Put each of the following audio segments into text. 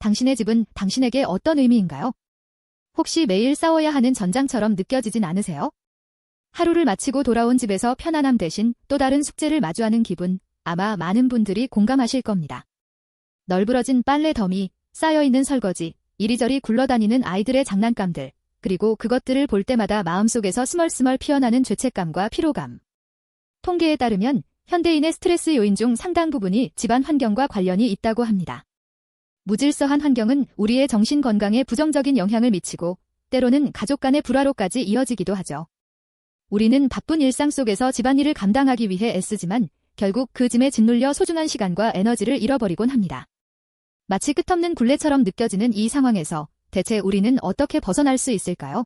당신의 집은 당신에게 어떤 의미인가요? 혹시 매일 싸워야 하는 전장처럼 느껴지진 않으세요? 하루를 마치고 돌아온 집에서 편안함 대신 또 다른 숙제를 마주하는 기분, 아마 많은 분들이 공감하실 겁니다. 널브러진 빨래 더미, 쌓여있는 설거지, 이리저리 굴러다니는 아이들의 장난감들, 그리고 그것들을 볼 때마다 마음속에서 스멀스멀 피어나는 죄책감과 피로감. 통계에 따르면 현대인의 스트레스 요인 중 상당 부분이 집안 환경과 관련이 있다고 합니다. 무질서한 환경은 우리의 정신 건강에 부정적인 영향을 미치고 때로는 가족 간의 불화로까지 이어지기도 하죠. 우리는 바쁜 일상 속에서 집안일을 감당하기 위해 애쓰지만 결국 그 짐에 짓눌려 소중한 시간과 에너지를 잃어버리곤 합니다. 마치 끝없는 굴레처럼 느껴지는 이 상황에서 대체 우리는 어떻게 벗어날 수 있을까요?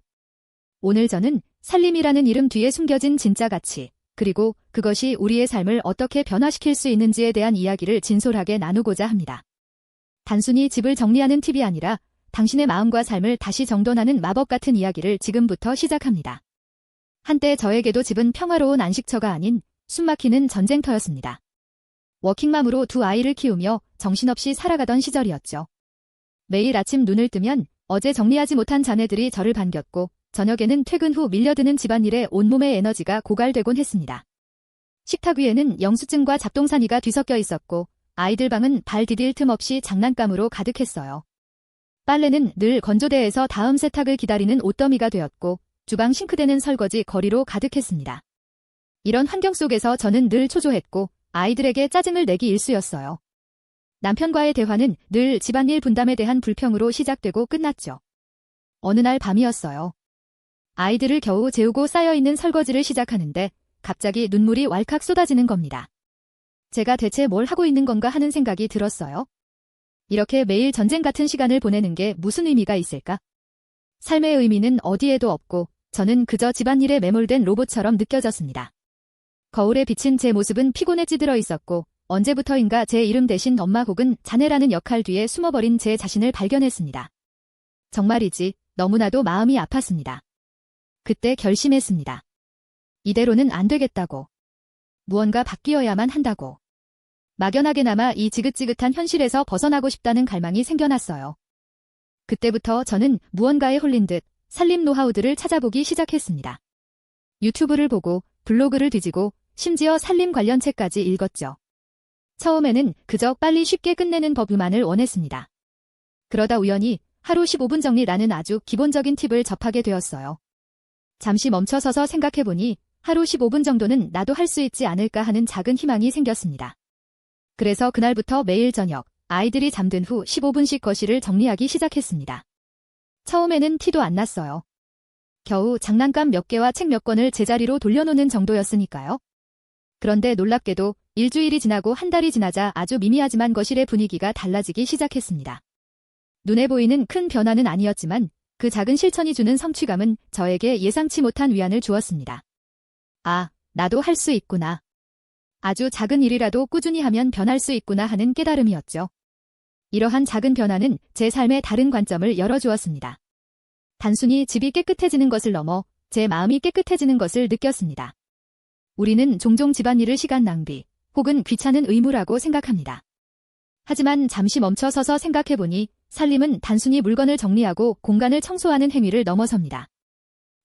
오늘 저는 살림이라는 이름 뒤에 숨겨진 진짜 가치, 그리고 그것이 우리의 삶을 어떻게 변화시킬 수 있는지에 대한 이야기를 진솔하게 나누고자 합니다. 단순히 집을 정리하는 팁이 아니라 당신의 마음과 삶을 다시 정돈하는 마법 같은 이야기를 지금부터 시작합니다. 한때 저에게도 집은 평화로운 안식처가 아닌 숨막히는 전쟁터였습니다. 워킹맘으로 두 아이를 키우며 정신없이 살아가던 시절이었죠. 매일 아침 눈을 뜨면 어제 정리하지 못한 자네들이 저를 반겼고 저녁에는 퇴근 후 밀려드는 집안일에 온몸의 에너지가 고갈되곤 했습니다. 식탁 위에는 영수증과 잡동사니가 뒤섞여 있었고 아이들 방은 발 디딜 틈 없이 장난감으로 가득했어요. 빨래는 늘 건조대에서 다음 세탁을 기다리는 옷더미가 되었고 주방 싱크대는 설거지 거리로 가득했습니다. 이런 환경 속에서 저는 늘 초조했고 아이들에게 짜증을 내기 일쑤였어요. 남편과의 대화는 늘 집안일 분담에 대한 불평으로 시작되고 끝났죠. 어느 날 밤이었어요. 아이들을 겨우 재우고 쌓여있는 설거지를 시작하는데 갑자기 눈물이 왈칵 쏟아지는 겁니다. 제가 대체 뭘 하고 있는 건가 하는 생각이 들었어요. 이렇게 매일 전쟁 같은 시간을 보내는 게 무슨 의미가 있을까? 삶의 의미는 어디에도 없고 저는 그저 집안일에 매몰된 로봇처럼 느껴졌습니다. 거울에 비친 제 모습은 피곤에 찌들어 있었고 언제부터인가 제 이름 대신 엄마 혹은 자네라는 역할 뒤에 숨어버린 제 자신을 발견했습니다. 정말이지 너무나도 마음이 아팠습니다. 그때 결심했습니다. 이대로는 안 되겠다고. 무언가 바뀌어야만 한다고. 막연하게나마 이 지긋지긋한 현실에서 벗어나고 싶다는 갈망이 생겨났어요. 그때부터 저는 무언가에 홀린 듯 살림 노하우들을 찾아보기 시작했습니다. 유튜브를 보고 블로그를 뒤지고 심지어 살림 관련 책까지 읽었죠. 처음에는 그저 빨리 쉽게 끝내는 법만을 원했습니다. 그러다 우연히 하루 15분 정리라는 아주 기본적인 팁을 접하게 되었어요. 잠시 멈춰서서 생각해보니 하루 15분 정도는 나도 할 수 있지 않을까 하는 작은 희망이 생겼습니다. 그래서 그날부터 매일 저녁 아이들이 잠든 후 15분씩 거실을 정리하기 시작했습니다. 처음에는 티도 안 났어요. 겨우 장난감 몇 개와 책 몇 권을 제자리로 돌려놓는 정도였으니까요. 그런데 놀랍게도 일주일이 지나고 한 달이 지나자 아주 미미하지만 거실의 분위기가 달라지기 시작했습니다. 눈에 보이는 큰 변화는 아니었지만 그 작은 실천이 주는 성취감은 저에게 예상치 못한 위안을 주었습니다. 아, 나도 할 수 있구나. 아주 작은 일이라도 꾸준히 하면 변할 수 있구나 하는 깨달음이었죠. 이러한 작은 변화는 제 삶의 다른 관점을 열어주었습니다. 단순히 집이 깨끗해지는 것을 넘어 제 마음이 깨끗해지는 것을 느꼈습니다. 우리는 종종 집안일을 시간 낭비 혹은 귀찮은 의무라고 생각합니다. 하지만 잠시 멈춰서서 생각해보니 살림은 단순히 물건을 정리하고 공간을 청소하는 행위를 넘어섭니다.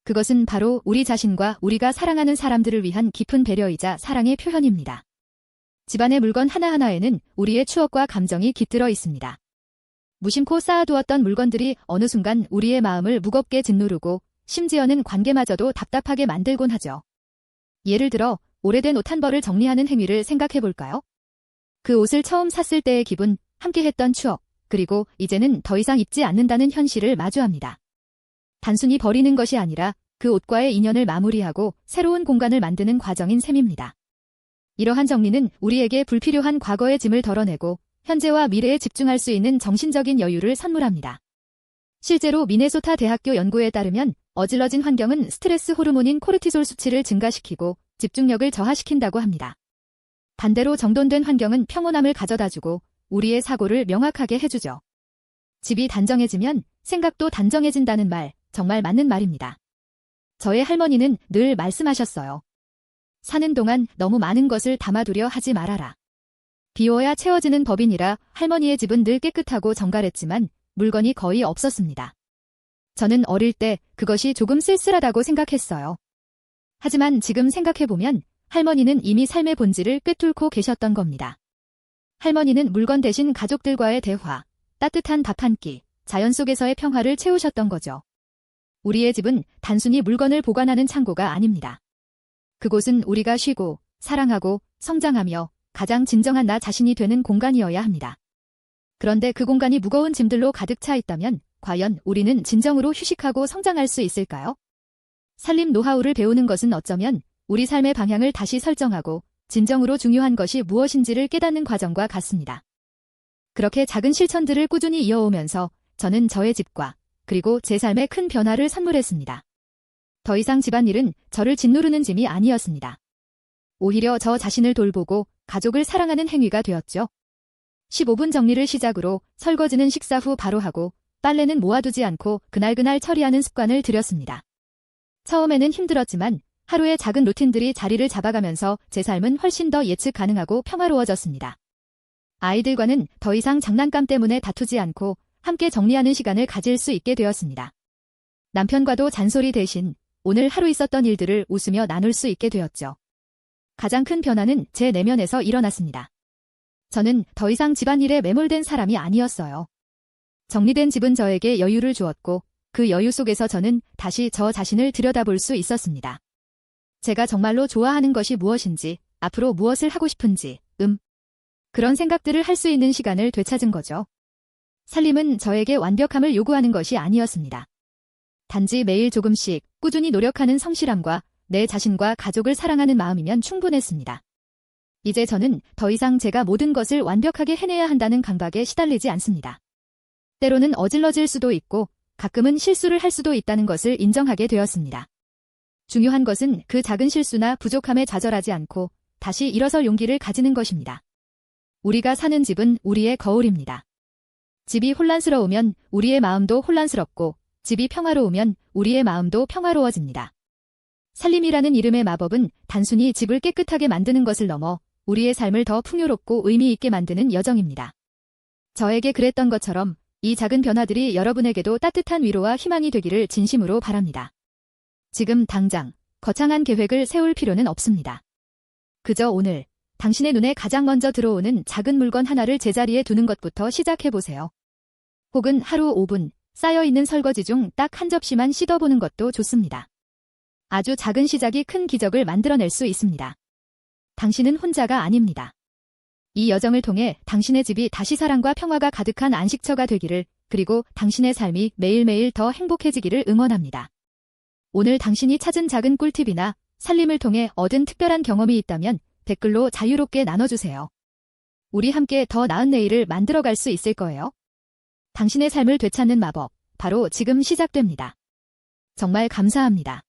그것은 바로 우리 자신과 우리가 사랑하는 사람들을 위한 깊은 배려이자 사랑의 표현입니다. 집안의 물건 하나하나에는 우리의 추억과 감정이 깃들어 있습니다. 무심코 쌓아두었던 물건들이 어느 순간 우리의 마음을 무겁게 짓누르고 심지어는 관계마저도 답답하게 만들곤 하죠. 예를 들어 오래된 옷 한 벌을 정리하는 행위를 생각해볼까요? 그 옷을 처음 샀을 때의 기분, 함께했던 추억, 그리고 이제는 더 이상 입지 않는다는 현실을 마주합니다. 단순히 버리는 것이 아니라 그 옷과의 인연을 마무리하고 새로운 공간을 만드는 과정인 셈입니다. 이러한 정리는 우리에게 불필요한 과거의 짐을 덜어내고 현재와 미래에 집중할 수 있는 정신적인 여유를 선물합니다. 실제로 미네소타 대학교 연구에 따르면 어질러진 환경은 스트레스 호르몬인 코르티솔 수치를 증가시키고 집중력을 저하시킨다고 합니다. 반대로 정돈된 환경은 평온함을 가져다주고 우리의 사고를 명확하게 해주죠. 집이 단정해지면 생각도 단정해진다는 말, 정말 맞는 말입니다. 저의 할머니는 늘 말씀하셨어요. 사는 동안 너무 많은 것을 담아두려 하지 말아라. 비워야 채워지는 법이니라 할머니의 집은 늘 깨끗하고 정갈했지만 물건이 거의 없었습니다. 저는 어릴 때 그것이 조금 쓸쓸하다고 생각했어요. 하지만 지금 생각해보면 할머니는 이미 삶의 본질을 꿰뚫고 계셨던 겁니다. 할머니는 물건 대신 가족들과의 대화, 따뜻한 밥 한 끼, 자연 속에서의 평화를 채우셨던 거죠. 우리의 집은 단순히 물건을 보관하는 창고가 아닙니다. 그곳은 우리가 쉬고, 사랑하고, 성장하며 가장 진정한 나 자신이 되는 공간이어야 합니다. 그런데 그 공간이 무거운 짐들로 가득 차 있다면 과연 우리는 진정으로 휴식하고 성장할 수 있을까요? 살림 노하우를 배우는 것은 어쩌면 우리 삶의 방향을 다시 설정하고 진정으로 중요한 것이 무엇인지를 깨닫는 과정과 같습니다. 그렇게 작은 실천들을 꾸준히 이어오면서 저는 저의 집과 그리고 제 삶에 큰 변화를 선물했습니다. 더 이상 집안일은 저를 짓누르는 짐이 아니었습니다. 오히려 저 자신을 돌보고 가족을 사랑하는 행위가 되었죠. 15분 정리를 시작으로 설거지는 식사 후 바로 하고 빨래는 모아두지 않고 그날그날 처리하는 습관을 들였습니다. 처음에는 힘들었지만 하루의 작은 루틴들이 자리를 잡아가면서 제 삶은 훨씬 더 예측 가능하고 평화로워졌습니다. 아이들과는 더 이상 장난감 때문에 다투지 않고 함께 정리하는 시간을 가질 수 있게 되었습니다. 남편과도 잔소리 대신 오늘 하루 있었던 일들을 웃으며 나눌 수 있게 되었죠. 가장 큰 변화는 제 내면에서 일어났습니다. 저는 더 이상 집안일에 매몰된 사람이 아니었어요. 정리된 집은 저에게 여유를 주었고 그 여유 속에서 저는 다시 저 자신을 들여다볼 수 있었습니다. 제가 정말로 좋아하는 것이 무엇인지, 앞으로 무엇을 하고 싶은지, 그런 생각들을 할 수 있는 시간을 되찾은 거죠. 살림은 저에게 완벽함을 요구하는 것이 아니었습니다. 단지 매일 조금씩 꾸준히 노력하는 성실함과 내 자신과 가족을 사랑하는 마음이면 충분했습니다. 이제 저는 더 이상 제가 모든 것을 완벽하게 해내야 한다는 강박에 시달리지 않습니다. 때로는 어질러질 수도 있고 가끔은 실수를 할 수도 있다는 것을 인정하게 되었습니다. 중요한 것은 그 작은 실수나 부족함에 좌절하지 않고 다시 일어설 용기를 가지는 것입니다. 우리가 사는 집은 우리의 거울입니다. 집이 혼란스러우면 우리의 마음도 혼란스럽고 집이 평화로우면 우리의 마음도 평화로워집니다. 살림이라는 이름의 마법은 단순히 집을 깨끗하게 만드는 것을 넘어 우리의 삶을 더 풍요롭고 의미 있게 만드는 여정입니다. 저에게 그랬던 것처럼 이 작은 변화들이 여러분에게도 따뜻한 위로와 희망이 되기를 진심으로 바랍니다. 지금 당장 거창한 계획을 세울 필요는 없습니다. 그저 오늘 당신의 눈에 가장 먼저 들어오는 작은 물건 하나를 제자리에 두는 것부터 시작해보세요. 혹은 하루 5분 쌓여있는 설거지 중 딱 한 접시만 씻어보는 것도 좋습니다. 아주 작은 시작이 큰 기적을 만들어낼 수 있습니다. 당신은 혼자가 아닙니다. 이 여정을 통해 당신의 집이 다시 사랑과 평화가 가득한 안식처가 되기를, 그리고 당신의 삶이 매일매일 더 행복해지기를 응원합니다. 오늘 당신이 찾은 작은 꿀팁이나 살림을 통해 얻은 특별한 경험이 있다면 댓글로 자유롭게 나눠주세요. 우리 함께 더 나은 내일을 만들어갈 수 있을 거예요. 당신의 삶을 되찾는 마법, 바로 지금 시작됩니다. 정말 감사합니다.